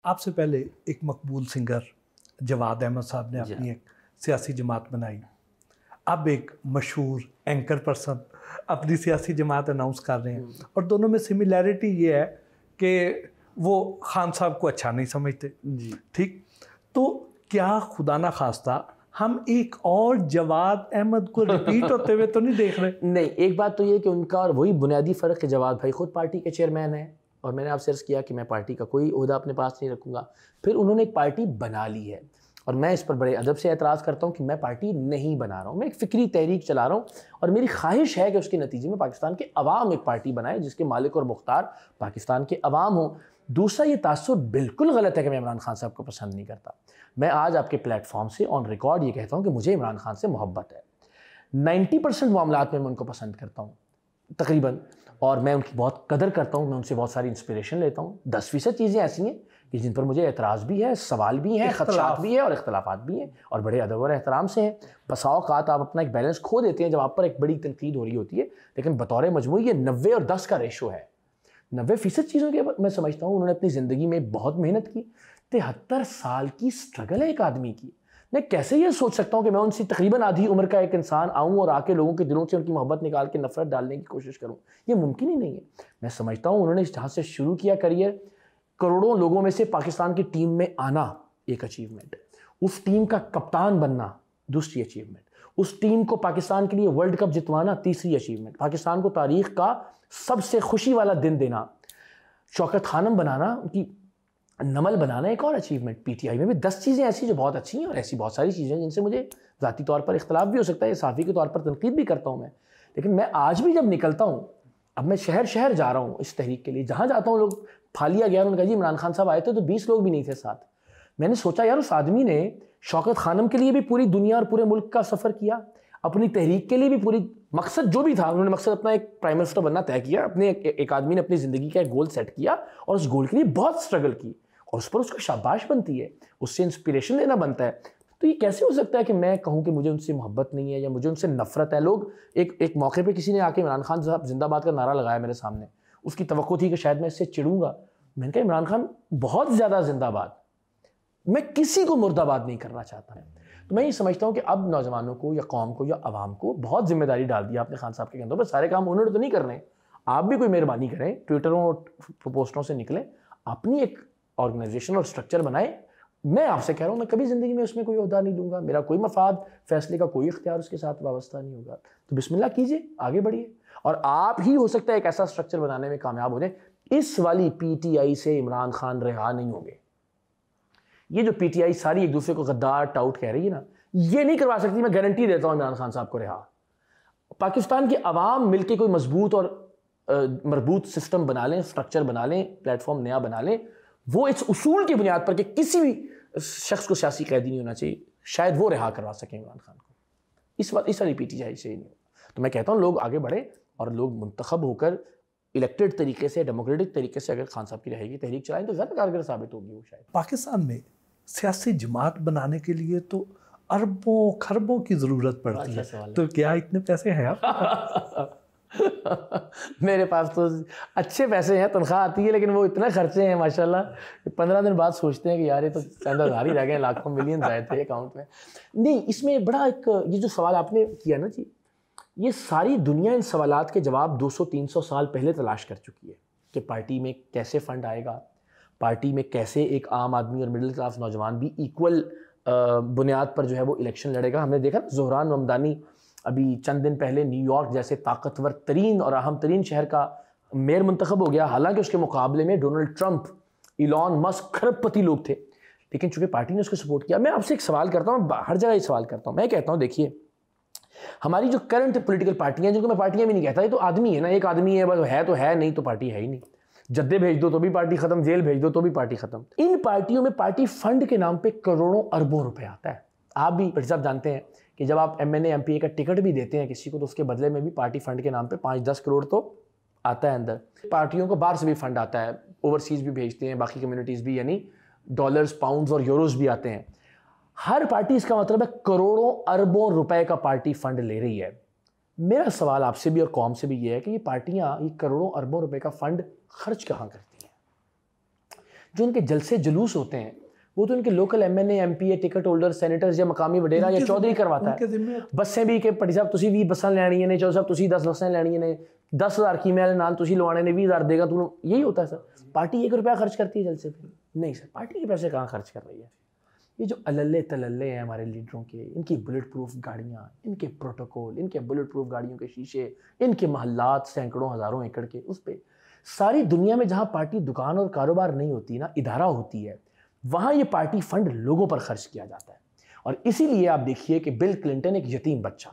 आपसे पहले एक मकबूल सिंगर जवाद अहमद साहब ने अपनी एक सियासी जमात बनाई। अब एक मशहूर एंकर पर्सन अपनी सियासी जमात अनाउंस कर रहे हैं, और दोनों में सिमिलैरिटी ये है कि वो खान साहब को अच्छा नहीं समझते। ठीक, तो क्या खुदा ना खास्ता हम एक और जवाद अहमद को रिपीट होते हुए तो नहीं देख रहे? नहीं, एक बात तो ये कि उनका और वही बुनियादी फ़र्क है, जवाद भाई खुद पार्टी के चेयरमैन हैं और मैंने आपसे अर्ज़ किया कि मैं पार्टी का कोई ओहदा अपने पास नहीं रखूँगा। फिर उन्होंने एक पार्टी बना ली है और मैं इस पर बड़े अदब से एतराज़ करता हूँ कि मैं पार्टी नहीं बना रहा हूँ, मैं एक फ़िक्री तहरीक चला रहा हूँ और मेरी ख्वाहिश है कि उसके नतीजे में पाकिस्तान के अवाम एक पार्टी बनाए जिसके मालिक और मुख्तार पाकिस्तान के अवाम हों। दूसरा, ये तासुर बिल्कुल गलत है कि मैं इमरान खान साहब को पसंद नहीं करता। मैं आज आपके प्लेटफॉर्म से ऑन रिकॉर्ड ये कहता हूँ कि मुझे इमरान खान से मोहब्बत है। 90% मामलात में मैं उनको पसंद करता हूँ तकरीबन, और मैं उनकी बहुत कदर करता हूँ, मैं उनसे बहुत सारी इंस्पिरेशन लेता हूँ। 10% चीज़ें ऐसी हैं कि जिन पर मुझे एतराज़ भी है, सवाल भी हैं, ख़दशात भी है और इख्तलाफात भी हैं, और बड़े अदब और एहतराम से हैं। बसा औक़ात आप अपना एक बैलेंस खो देते हैं जब आप पर एक बड़ी तनकीद हो रही होती है, लेकिन बतौर मजमू ये 90 और 10 का रेशो है। 90% चीज़ों के मैं समझता हूँ उन्होंने अपनी ज़िंदगी में बहुत मेहनत की। 73 साल की स्ट्रगल है एक आदमी की। मैं कैसे ये सोच सकता हूँ कि मैं उनसे तकरीबन आधी उम्र का एक इंसान आऊँ और आके लोगों के दिलों से उनकी मोहब्बत निकाल के नफरत डालने की कोशिश करूँ? ये मुमकिन ही नहीं है। मैं समझता हूँ उन्होंने जहाँ से शुरू किया करियर, करोड़ों लोगों में से पाकिस्तान की टीम में आना एक अचीवमेंट, उस टीम का कप्तान बनना दूसरी अचीवमेंट, उस टीम को पाकिस्तान के लिए वर्ल्ड कप जितवाना तीसरी अचीवमेंट, पाकिस्तान को तारीख का सबसे खुशी वाला दिन देना, शौकत खानम बनाना, उनकी नमल बनाना एक और अचीवमेंट। पीटीआई में भी 10 चीज़ें ऐसी जो बहुत अच्छी हैं और ऐसी बहुत सारी चीज़ें जिनसे मुझे ज़ाती तौर पर इख्तलाफ भी हो सकता है, साफ़ी के तौर पर तनकीद भी करता हूँ मैं। लेकिन मैं आज भी जब निकलता हूँ, अब मैं शहर शहर जा रहा हूँ इस तहरीक के लिए, जहाँ जाता हूँ लोग फालिया गया, उन्होंने कहा जी इमरान खान साहब आए थे तो 20 लोग भी नहीं थे साथ। मैंने सोचा यार उस आदमी ने शौकत खानम के लिए भी पूरी दुनिया और पूरे मुल्क का सफ़र किया, अपनी तहरीक के लिए भी पूरी मकसद जो भी था, उन्होंने मकसद अपना एक प्राइम मिनिस्टर बनना तय किया, अपने एक आदमी ने अपनी ज़िंदगी का एक गोल सेट किया और उस गोल के लिए बहुत स्ट्रगल की और उस पर उसको शाबाश बनती है, उससे इंस्पिरेशन लेना बनता है। तो ये कैसे हो सकता है कि मैं कहूँ कि मुझे उनसे मोहब्बत नहीं है या मुझे उनसे नफरत है? लोग एक मौके पे किसी ने आके इमरान खान साहब जिंदाबाद का नारा लगाया मेरे सामने, उसकी तवक्को थी कि शायद मैं इससे चिढ़ूंगा। मैंने कहा इमरान खान बहुत ज़्यादा जिंदाबाद, मैं किसी को मुर्दाबाद नहीं करना चाहता। तो मैं ये समझता हूँ कि अब नौजवानों को या कौम को या आवाम को बहुत जिम्मेदारी डाल दी आपने खान साहब के कंधों पर। सारे काम उन्होंने तो नहीं करने, आप भी कोई मेहरबानी करें, ट्विटरों और पोस्टों से निकलें, अपनी एक ऑर्गेनाइजेशन और स्ट्रक्चर बनाए। मैं आपसे कह रहा हूँ मैं कभी ज़िंदगी में उसमें कोई ओहदा नहीं लूँगा, मेरा कोई मफाद फैसले का कोई इख्तियार उसके साथ वाबस्ता नहीं होगा। तो बिस्मिल्लाह कीजिए, आगे बढ़िए, और आप ही हो सकता है एक ऐसा स्ट्रक्चर बनाने में कामयाब हो जाए। इस वाली पीटीआई से इमरान खान रिहा नहीं होंगे। ये जो पीटीआई सारी एक दूसरे को गद्दार टाउट कह रही है ना, ये नहीं करवा सकती। मैं गारंटी देता हूँ इमरान खान साहब को रिहा। पाकिस्तान के अवाम मिलकर कोई मजबूत और मरबूत सिस्टम बना लें, स्ट्रक्चर बना लें, प्लेटफॉर्म नया बना लें, वो इस उसूल की बुनियाद पर कि किसी भी शख्स को सियासी कैदी नहीं होना चाहिए, शायद वो रिहा करवा सकें इमरान खान को। इस वाली पीटीआई से ही नहीं होगा। तो मैं कहता हूँ लोग आगे बढ़े और लोग मुंतखब होकर इलेक्टेड तरीके से, डेमोक्रेटिक तरीके से अगर खान साहब की रहेगी तहरीक चलाएं तो ज़्यादा कारगर साबित होगी वो। शायद पाकिस्तान में सियासी जमात बनाने के लिए तो अरबों खरबों की ज़रूरत पड़ती है, तो क्या इतने पैसे हैं आप? मेरे पास तो अच्छे पैसे हैं, तनख्वाह आती है, लेकिन वो इतना खर्चे हैं माशाल्लाह। 15 दिन बाद सोचते हैं कि यार ये तो चंद हज़ार ही रह गए, लाखों मिलियन आए थे अकाउंट में। नहीं, इसमें बड़ा एक ये जो सवाल आपने किया ना जी, ये सारी दुनिया इन सवालात के जवाब 200-300 साल पहले तलाश कर चुकी है कि पार्टी में कैसे फ़ंड आएगा, पार्टी में कैसे एक आम आदमी और मिडिल क्लास नौजवान भी इक्वल बुनियाद पर जो है वो इलेक्शन लड़ेगा। हमने देखा ज़ोहरान ममदानी अभी चंद दिन पहले न्यूयॉर्क जैसे ताकतवर तरीन और अहम तरीन शहर का मेयर मुंतखब हो गया, हालांकि उसके मुकाबले में डोनाल्ड ट्रंप, इलॉन मस्क खरबपति लोग थे, लेकिन चूंकि पार्टी ने उसको सपोर्ट किया। मैं आपसे एक सवाल करता हूँ, हर जगह ये सवाल करता हूँ, मैं कहता हूँ देखिए हमारी जो करंट पॉलिटिकल पार्टियां, जिनको मैं पार्टियां भी नहीं कहता, ये तो आदमी है ना, एक आदमी है बस, है तो है, नहीं तो पार्टी है ही नहीं। जद्दे भेज दो तो भी पार्टी खत्म, जेल भेज दो तो भी पार्टी खत्म। इन पार्टियों में पार्टी फंड के नाम पे करोड़ों अरबों रुपए आता है। आप भी भट्टी साहब जानते हैं कि जब आप MNA MPA का टिकट भी देते हैं किसी को, तो उसके बदले में भी पार्टी फंड के नाम पे 5-10 करोड़ तो आता है अंदर। पार्टियों को बाहर से भी फंड आता है, ओवरसीज भी भेजते हैं, बाकी कम्युनिटीज़ भी, यानी डॉलर्स, पाउंड्स और यूरोज भी आते हैं। हर पार्टी, इसका मतलब है करोड़ों अरबों रुपए का पार्टी फंड ले रही है। मेरा सवाल आपसे भी और कौम से भी ये है कि ये पार्टियां ये करोड़ों अरबों रुपए का फंड खर्च कहाँ करती हैं? जो इनके जलसे जुलूस होते हैं वो तो इनके local MNA MP ticket holder senators या मकामी वडेरा या चौधरी करवाता है। बसें भी कि पटी साहब तुसी 20 बसां लैणियां ने, चौधरी साहब तुसी 10 बसां लैणियां ने, 10,000 कीमे वाले नाल तुसी लवाने ने 20,000 देगा तू, यही होता है सर। पार्टी 1 रुपया खर्च करती है जलसे पे? नहीं सर, पार्टी के पैसे कहाँ खर्च कर रही है। ये जो अल्ले तलल्ले हैं हमारे लीडरों के, इनकी बुलेट प्रूफ गाड़ियाँ, इनके प्रोटोकॉल, इनके बुलेट प्रूफ गाड़ियों के शीशे, इनके महल्लात सैकड़ों हज़ारों एकड़ के, उस पर सारी दुनिया में जहाँ पार्टी दुकान और कारोबार नहीं होती ना, इदारा होती है, वहाँ ये पार्टी फंड लोगों पर खर्च किया जाता है। और इसीलिए आप देखिए कि बिल क्लिंटन एक यतीम बच्चा,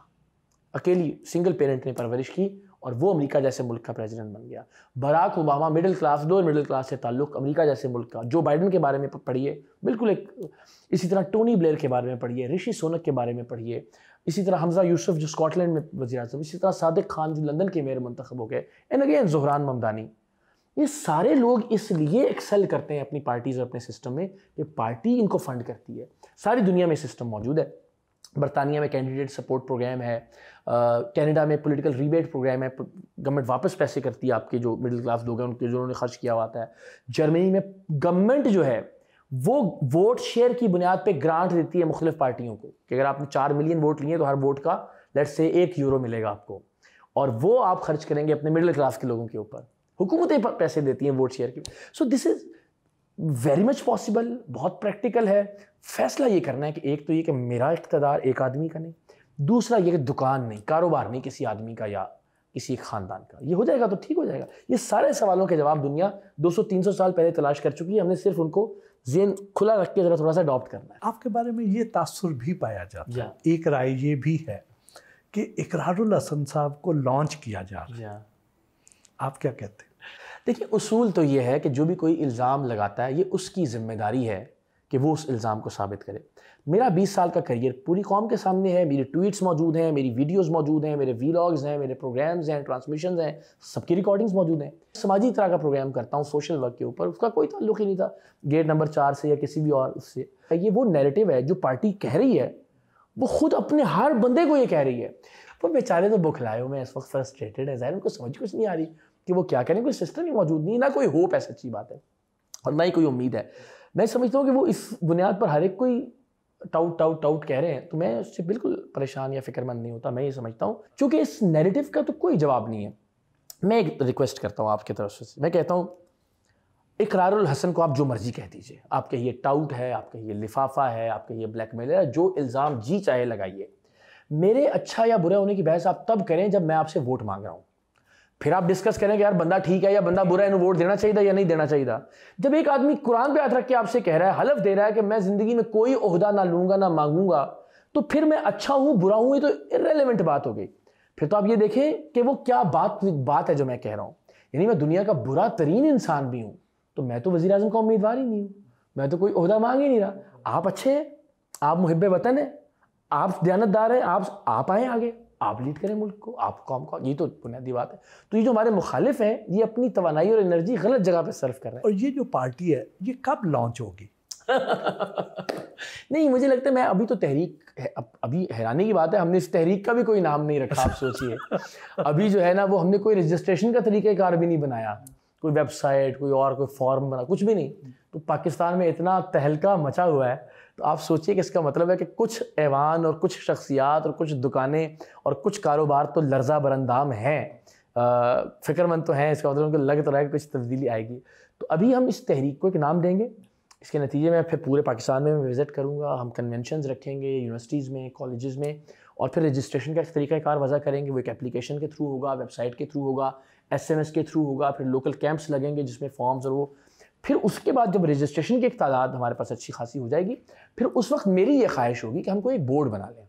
अकेली सिंगल पेरेंट ने परवरिश की और वो अमेरिका जैसे मुल्क का प्रेसिडेंट बन गया। Barack Obama middle class, lower middle class से ताल्लुक, अमेरिका जैसे मुल्क का। जो बाइडन के बारे में पढ़िए, बिल्कुल एक इसी तरह टोनी ब्लेयर के बारे में पढ़िए, ऋषि सुनक के बारे में पढ़िए, इसी तरह हमजा यूसुफ जो स्कॉटलैंड में वज़ीर आज़म, इसी तरह सादिक खान जो लंदन के मेयर मुंतखब हो गए, एंड अगेन ज़ुहरान ममदानी। ये सारे लोग इसलिए एक्सेल करते हैं अपनी पार्टीज़ और अपने सिस्टम में कि पार्टी इनको फंड करती है। सारी दुनिया में सिस्टम मौजूद है। बरतानिया में कैंडिडेट सपोर्ट प्रोग्राम है, कनाडा में पॉलिटिकल रिबेट प्रोग्राम है, गवर्नमेंट वापस पैसे करती है आपके जो मिडिल क्लास लोग हैं उनके, जो उन्होंने खर्च किया हुआ है। जर्मनी में गवर्नमेंट जो है वो वोट शेयर की बुनियाद पे ग्रांट देती है मुख्तलिफ पार्टियों को कि अगर आपने 4 मिलियन वोट लिए तो हर वोट का लेट्स से 1 यूरो मिलेगा आपको, और वो आप खर्च करेंगे अपने मिडिल क्लास के लोगों के ऊपर। हुकूमतें पैसे देती हैं वोट शेयर की। So this is very much possible, बहुत प्रैक्टिकल है। फैसला ये करना है कि एक तो ये कि मेरा इक़्तिदार एक आदमी का नहीं, दूसरा ये कि दुकान नहीं, कारोबार नहीं किसी आदमी का या किसी एक ख़ानदान का। ये हो जाएगा तो ठीक हो जाएगा। ये सारे सवालों के जवाब दुनिया 200-300 साल पहले तलाश कर चुकी है। हमने सिर्फ उनको ज़हन खुला रख के ज़रा थोड़ा सा अडॉप्ट करना है। आपके बारे में ये तासुर भी पाया जाता है, एक राय ये भी है कि इकरारुल हसन साहब को लॉन्च किया जा रहा है, आप क्या कहते हैं? देखिए, उसूल तो ये है कि जो भी कोई इल्ज़ाम लगाता है ये उसकी ज़िम्मेदारी है कि वो उस इल्ज़ाम को साबित करे। मेरा 20 साल का करियर पूरी कौम के सामने है, मेरे ट्वीट्स मौजूद हैं, मेरी वीडियोस मौजूद हैं, मेरे वीलॉग्स हैं, मेरे प्रोग्राम्स हैं, ट्रांसमिशंस हैं, सबकी रिकॉर्डिंग्स मौजूद हैं। समाजी तरह का प्रोग्राम करता हूँ सोशल वर्क के ऊपर, उसका कोई ताल्लुक ही नहीं था गेट नंबर 4 से या किसी भी और उससे। ये वो नैरेटिव है जो पार्टी कह रही है, वो खुद अपने हर बंदे को ये कह रही है। वो बेचारे तो बुखलाए हुए हैं इस वक्त, फ्रस्ट्रेटेड है, ज़ाहिर उनको समझ कुछ नहीं आ रही कि वो क्या करें। कोई सिस्टम ही मौजूद नहीं, ना कोई होप है, सच्ची बात है, और ना ही कोई उम्मीद है। मैं समझता हूँ कि वो इस बुनियाद पर हर एक कोई टाउट कह रहे हैं, तो मैं उससे बिल्कुल परेशान या फिक्रमंद नहीं होता। मैं ये समझता हूँ क्योंकि इस नैरेटिव का तो कोई जवाब नहीं है। मैं एक रिक्वेस्ट करता हूँ आपकी तरफ से, मैं कहता हूँ इकरारुल हसन को आप जो मर्जी कह दीजिए, आप कहिए टाउट है, आप कहिए लिफाफा है, आप कहिए ब्लैकमेलर है, जो इल्ज़ाम जी चाहे लगाइए। मेरे अच्छा या बुरा होने की बहस आप तब करें जब मैं आपसे वोट मांग रहा हूँ। फिर आप डिस्कस करें कि यार बंदा ठीक है या बंदा बुरा है, इन्हें वोट देना चाहिए या नहीं देना चाहिए। जब एक आदमी कुरान पे हाथ रख के आपसे कह रहा है, हलफ दे रहा है कि मैं ज़िंदगी में कोई ओहदा ना लूँगा ना मांगूंगा, तो फिर मैं अच्छा हूँ बुरा हूँ, ये तो इर्रेलेवेंट बात हो गई। फिर तो आप ये देखें कि वो क्या बात है जो मैं कह रहा हूँ। यानी मैं दुनिया का बुरा तरीन इंसान भी हूँ, तो मैं तो वज़ीर आज़म का उम्मीदवार ही नहीं हूँ, मैं तो कोई ओहदा मांग ही नहीं रहा। आप अच्छे हैं, आप मुहिब्बे वतन हैं, आप दयानतदार हैं, आप आएँ आगे, आप लीड करें मुल्क को, आप कौम को। ये तो बुनियादी बात है। तो ये जो हमारे मुखालिफ हैं, ये अपनी तवानाई और एनर्जी गलत जगह पे सर्व कर रहे हैं। और ये जो पार्टी है, ये कब लॉन्च होगी? नहीं, मुझे लगता है मैं अभी तो तहरीक है, अभी हैरानी की बात है हमने इस तहरीक का भी कोई नाम नहीं रखा। आप सोचिए अभी जो है ना, वो हमने कोई रजिस्ट्रेशन का तरीक़ाकार भी नहीं बनाया, कोई वेबसाइट, कोई और कोई फॉर्म बना, कुछ भी नहीं। तो पाकिस्तान में इतना तहलका मचा हुआ है, तो आप सोचिए कि इसका मतलब है कि कुछ ऐवान और कुछ शख्सियात और कुछ दुकानें और कुछ कारोबार तो लर्जा बरंदाम हैं, फ़िक्रमंद तो हैं। इसका मतलब उनको लग तो रहा है कि कुछ तब्दीली आएगी। तो अभी हम इस तहरीक को एक नाम देंगे, इसके नतीजे में फिर पूरे पाकिस्तान में मैं विज़िट करूँगा, हम कन्वेंशंस रखेंगे यूनिवर्सिटीज़ में, कॉलेजेस में, और फिर रजिस्ट्रेशन का एक तरीक़ाकार वज़ा करेंगे। वो एक एप्लीकेशन के थ्रू होगा, वेबसाइट के थ्रू होगा, SMS के थ्रू होगा, फिर लोकल कैंप्स लगेंगे जिसमें फॉर्म्स और वो। फिर उसके बाद जब रजिस्ट्रेशन की एक तादाद हमारे पास अच्छी खासी हो जाएगी, फिर उस वक्त मेरी ये ख्वाहिश होगी कि हम कोई एक बोर्ड बना लें